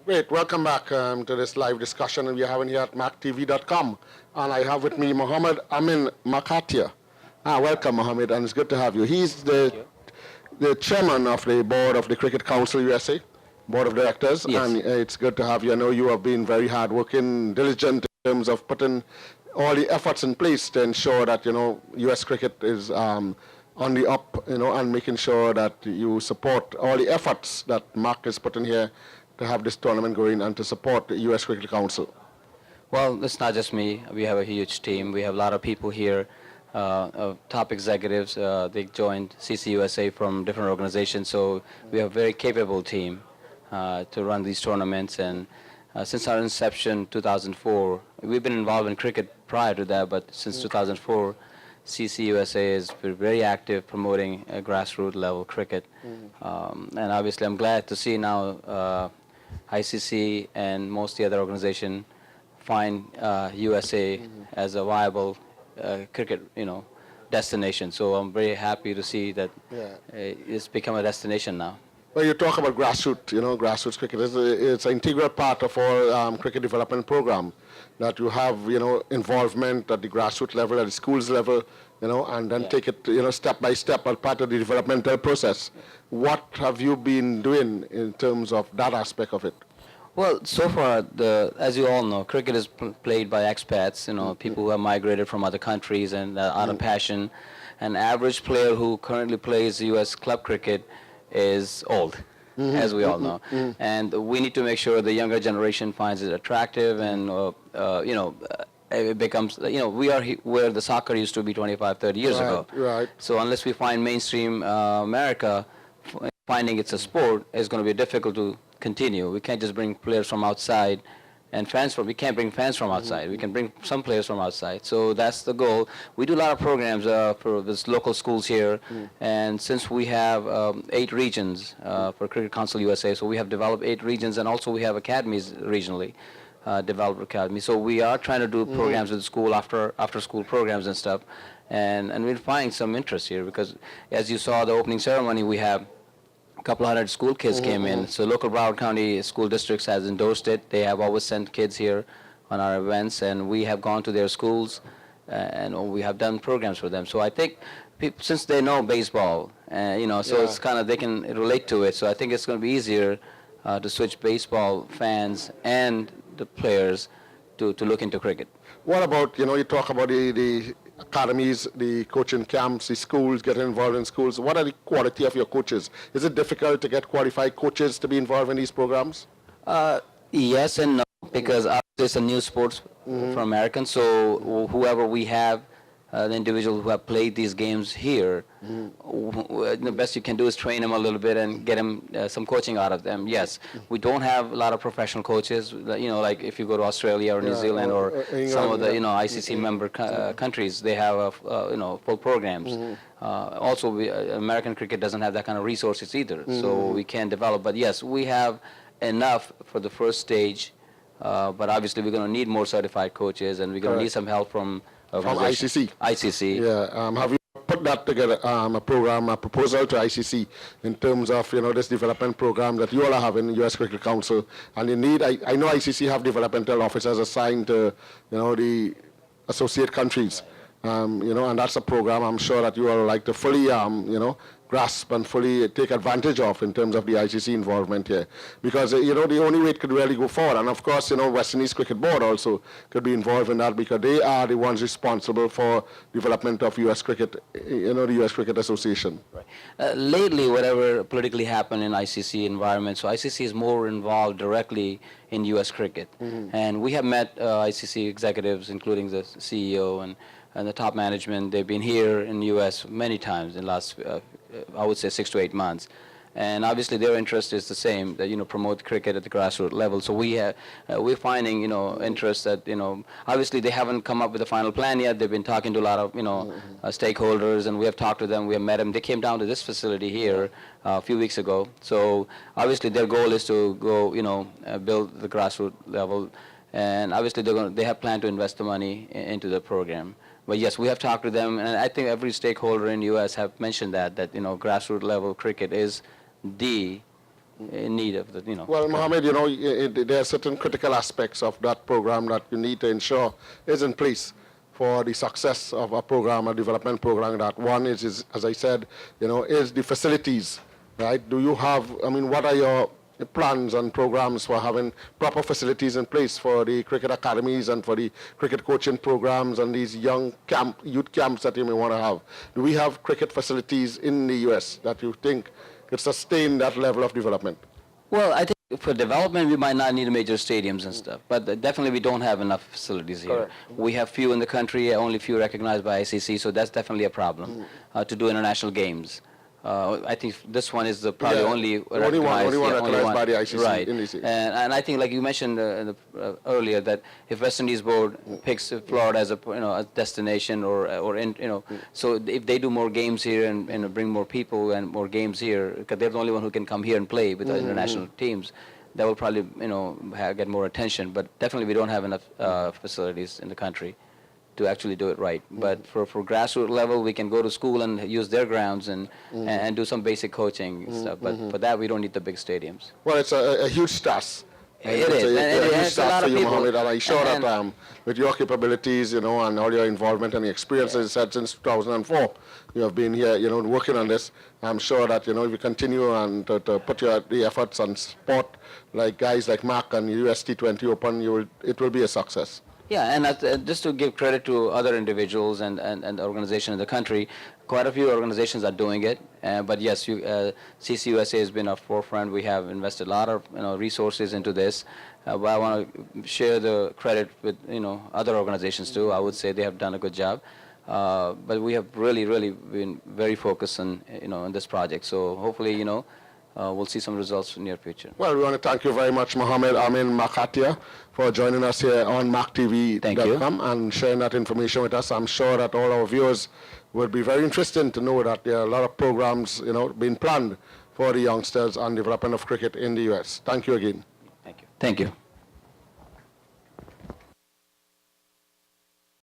Great. Welcome back to this live discussion we're having here at mactv.com. And I have with me Mohammed Amin Makatia. Welcome, Mohammed, and it's good to have you. He's the chairman of the board of the Cricket Council USA, board of directors. Yes. And it's good to have you. I know you have been very hardworking, diligent in terms of putting all the efforts in place to ensure that, U.S. cricket is on the up, and making sure that you support all the efforts that Mark is putting here to have this tournament going and to support the U.S. Cricket Council. Well, it's not just me. We have a huge team. We have a lot of people here, top executives. They joined CCUSA from different organizations, so we have a very capable team to run these tournaments. And since our inception, 2004, we've been involved in cricket prior to that, but since 2004, CCUSA is very active promoting grassroots level cricket. And obviously, I'm glad to see now ICC and most of the other organization find USA as a viable cricket, destination. So I'm very happy to see that it's become a destination now. Well, you talk about grassroots cricket. It's an integral part of our cricket development program, that you have, involvement at the grassroots level, at the schools level, and then take it, step by step as part of the developmental process. What have you been doing in terms of that aspect of it? Well, so far, as you all know, cricket is played by expats, people who have migrated from other countries and out of passion. An average player who currently plays U.S. club cricket is old, as we all know. And we need to make sure the younger generation finds it attractive and, it becomes, we are where the soccer used to be 25, 30 years ago. Right. So unless we find mainstream America, finding it's a sport is going to be difficult to continue. We can't just bring players from outside and we can't bring fans from outside. We can bring some players from outside. So that's the goal. We do a lot of programs for this local schools here. And since we have 8 regions for Cricket Council USA, so we have developed 8 regions, and also we have academies regionally, developed academies. So we are trying to do programs with the school after school programs and stuff. And we're finding some interest here because, as you saw the opening ceremony, we have a couple hundred school kids came in. So local Broward County school districts has endorsed it. They have always sent kids here on our events, and we have gone to their schools and we have done programs for them. So I think since they know baseball, so it's kind of, they can relate to it. So I think it's going to be easier to switch baseball fans and the players to look into cricket. What about, you talk about the academies, the coaching camps, the schools, getting involved in schools. What are the quality of your coaches? Is it difficult to get qualified coaches to be involved in these programs? Yes and no, because it's a new sport for Americans. So whoever we have, the individuals who have played these games here, the best you can do is train them a little bit and get them some coaching out of them. Yes, we don't have a lot of professional coaches. Like if you go to Australia or New Zealand or England, some of the ICC member countries, they have full programs. Also, American cricket doesn't have that kind of resources either, so we can't develop. But yes, we have enough for the first stage. But obviously, we're going to need more certified coaches, and we're going to need some help from ICC. ICC. Yeah. Have you put that together, a proposal to ICC in terms of, this development program that you all are having in U.S. Cricket Council? And indeed, I know ICC have developmental officers assigned to, the associate countries. And that's a program I'm sure that you all like to fully, grasp and fully take advantage of in terms of the ICC involvement here. Because, the only way it could really go forward, and of course, West Indies Cricket Board also could be involved in that because they are the ones responsible for development of U.S. cricket, the U.S. Cricket Association. Right. Lately, whatever politically happened in ICC environment, so ICC is more involved directly in U.S. cricket. And we have met ICC executives, including the CEO and the top management. They've been here in the U.S. many times in the last, I would say, 6 to 8 months. And obviously their interest is the same, that, promote cricket at the grassroots level. So we're finding, interest that, obviously they haven't come up with a final plan yet. They've been talking to a lot of, stakeholders, and we have talked to them, we have met them. They came down to this facility here a few weeks ago. So obviously their goal is to go, build the grassroots level. And obviously they have planned to invest the money into the program. But yes, we have talked to them, and I think every stakeholder in the U.S. have mentioned that grassroots level cricket is the in need of the, Well, Mohammed, there are certain critical aspects of that program that you need to ensure is in place for the success of a program, a development program. That one is as I said, is the facilities, right? Do you have, what are your plans and programs for having proper facilities in place for the cricket academies and for the cricket coaching programs and these young youth camps that you may want to have? Do we have cricket facilities in the U.S. that you think could sustain that level of development? Well, I think for development, we might not need major stadiums and stuff, but definitely we don't have enough facilities here. Correct. We have few in the country, only few recognized by ICC, so that's definitely a problem to do international games. I think this one is probably only recognized by the ICC. Right. In the And I think, like you mentioned earlier, that if West Indies board picks Florida as a destination so if they do more games here and bring more people and more games here, because they're the only one who can come here and play with the international teams, that will probably get more attention. But definitely we don't have enough facilities in the country to actually do it right. But for grassroots level, we can go to school and use their grounds and do some basic coaching stuff. But for that, we don't need the big stadiums. Well, it's a huge task. It is. It's a It's a lot of people. Mohammed, and I'm sure that with your capabilities, and all your involvement and experiences, since 2004, you have been here, working on this. I'm sure that, if you continue and to put the efforts on sport, like guys like Mark and US T20 Open, it will be a success. Yeah, and just to give credit to other individuals and organizations in the country, quite a few organizations are doing it. But yes, CCUSA has been our forefront. We have invested a lot of resources into this. But I want to share the credit with other organizations too. I would say they have done a good job. But we have really been very focused on on this project. So hopefully we'll see some results in the near future. Well, we want to thank you very much, Mohammed Amin Makatia, for joining us here on MacTV.com and sharing that information with us. I'm sure that all our viewers will be very interested to know that there are a lot of programs, being planned for the youngsters and development of cricket in the U.S. Thank you again. Thank you. Thank you.